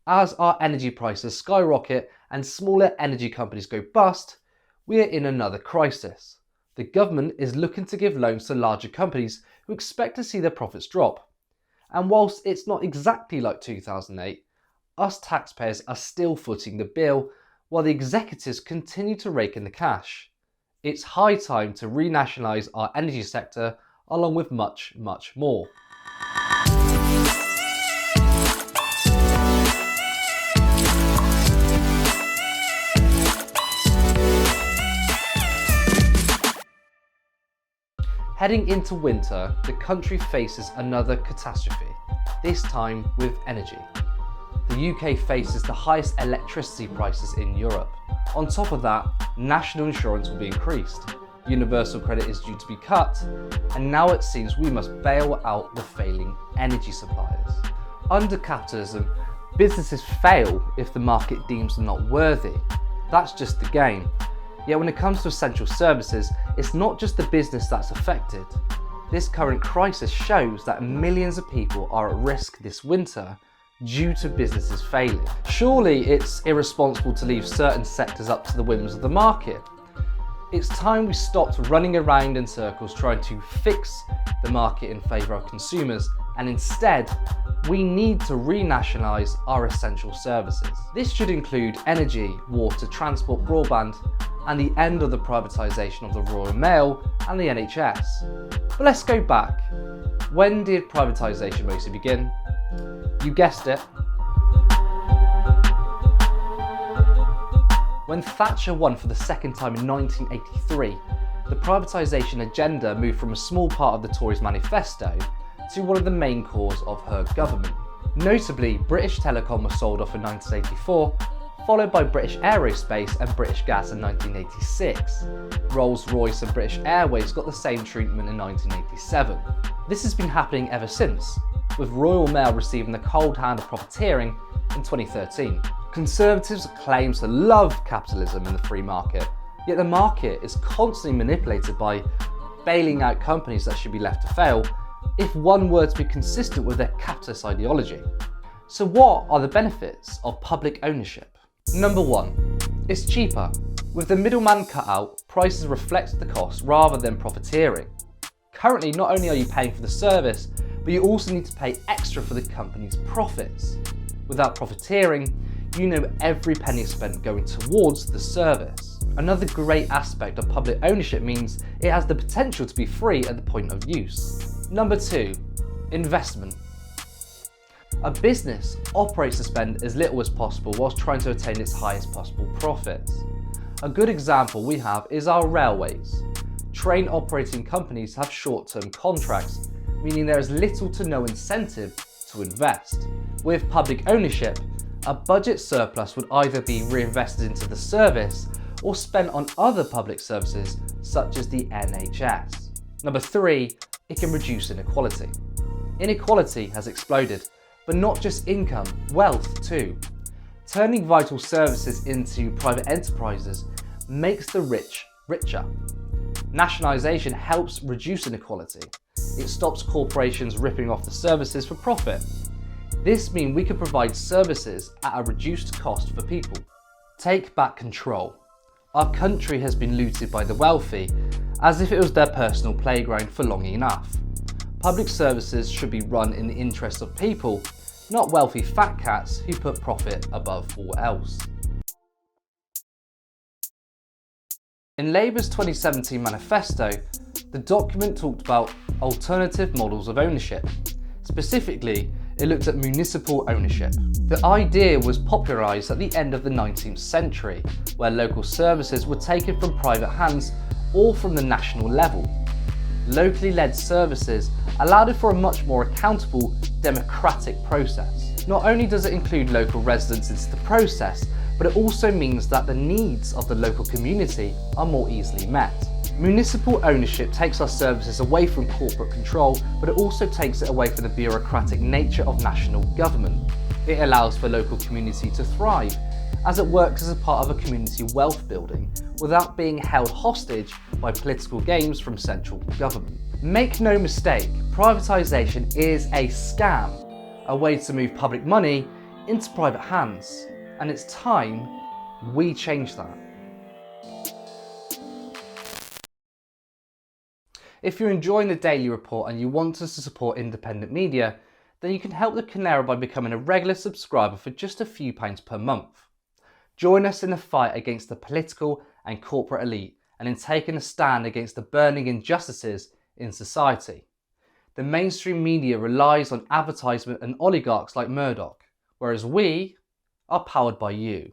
As our energy prices skyrocket and smaller energy companies go bust, we are in another crisis. The government is looking to give loans to larger companies who expect to see their profits drop. And whilst it's not exactly like 2008, us taxpayers are still footing the bill while the executives continue to rake in the cash. It's high time to renationalise our energy sector along with much, much more. Heading into winter, the country faces another catastrophe, this time with energy. The UK faces the highest electricity prices in Europe. On top of that, national insurance will be increased, universal credit is due to be cut, and now it seems we must bail out the failing energy suppliers. Under capitalism, businesses fail if the market deems them not worthy. That's just the game. Yet when it comes to essential services, it's not just the business that's affected. This current crisis shows that millions of people are at risk this winter due to businesses failing. Surely it's irresponsible to leave certain sectors up to the whims of the market. It's time we stopped running around in circles trying to fix the market in favour of consumers, and instead, we need to renationalise our essential services. This should include energy, water, transport, broadband, and the end of the privatisation of the Royal Mail and the NHS. But let's go back. When did privatisation mostly begin? You guessed it. When Thatcher won for the second time in 1983, the privatisation agenda moved from a small part of the Tories' manifesto to one of the main cores of her government. Notably, British Telecom was sold off in 1984, followed by British Aerospace and British Gas in 1986. Rolls-Royce and British Airways got the same treatment in 1987. This has been happening ever since, with Royal Mail receiving the cold hand of profiteering in 2013. Conservatives claim to love capitalism and the free market, yet the market is constantly manipulated by bailing out companies that should be left to fail if one were to be consistent with their capitalist ideology. So what are the benefits of public ownership? Number 1, it's cheaper. With the middleman cut out, prices reflect the cost rather than profiteering. Currently, not only are you paying for the service, but you also need to pay extra for the company's profits. Without profiteering, you know every penny is spent going towards the service. Another great aspect of public ownership means it has the potential to be free at the point of use. Number 2, investment. A business operates to spend as little as possible whilst trying to attain its highest possible profits. A good example we have is our railways. Train operating companies have short-term contracts, meaning there is little to no incentive to invest. With public ownership, a budget surplus would either be reinvested into the service or spent on other public services such as the NHS. Number 3, it can reduce inequality. Inequality has exploded, but not just income, wealth too. Turning vital services into private enterprises makes the rich richer. Nationalisation helps reduce inequality. It stops corporations ripping off the services for profit. This means we can provide services at a reduced cost for people. Take back control. Our country has been looted by the wealthy as if it was their personal playground for long enough. Public services should be run in the interest of people, not wealthy fat cats who put profit above all else. In Labour's 2017 manifesto, the document talked about alternative models of ownership. Specifically, it looked at municipal ownership. The idea was popularised at the end of the 19th century, where local services were taken from private hands or from the national level. Locally led services allowed it for a much more accountable, democratic process. Not only does it include local residents into the process, but it also means that the needs of the local community are more easily met. Municipal ownership takes our services away from corporate control, but it also takes it away from the bureaucratic nature of national government. It allows for local community to thrive, as it works as a part of a community wealth building, without being held hostage by political games from central government. Make no mistake, privatisation is a scam, a way to move public money into private hands, and it's time we change that. If you're enjoying the Daily Report and you want us to support independent media, then you can help the Canary by becoming a regular subscriber for just a few pounds per month. Join us in the fight against the political and corporate elite and in taking a stand against the burning injustices in society. The mainstream media relies on advertisement and oligarchs like Murdoch, whereas we are powered by you.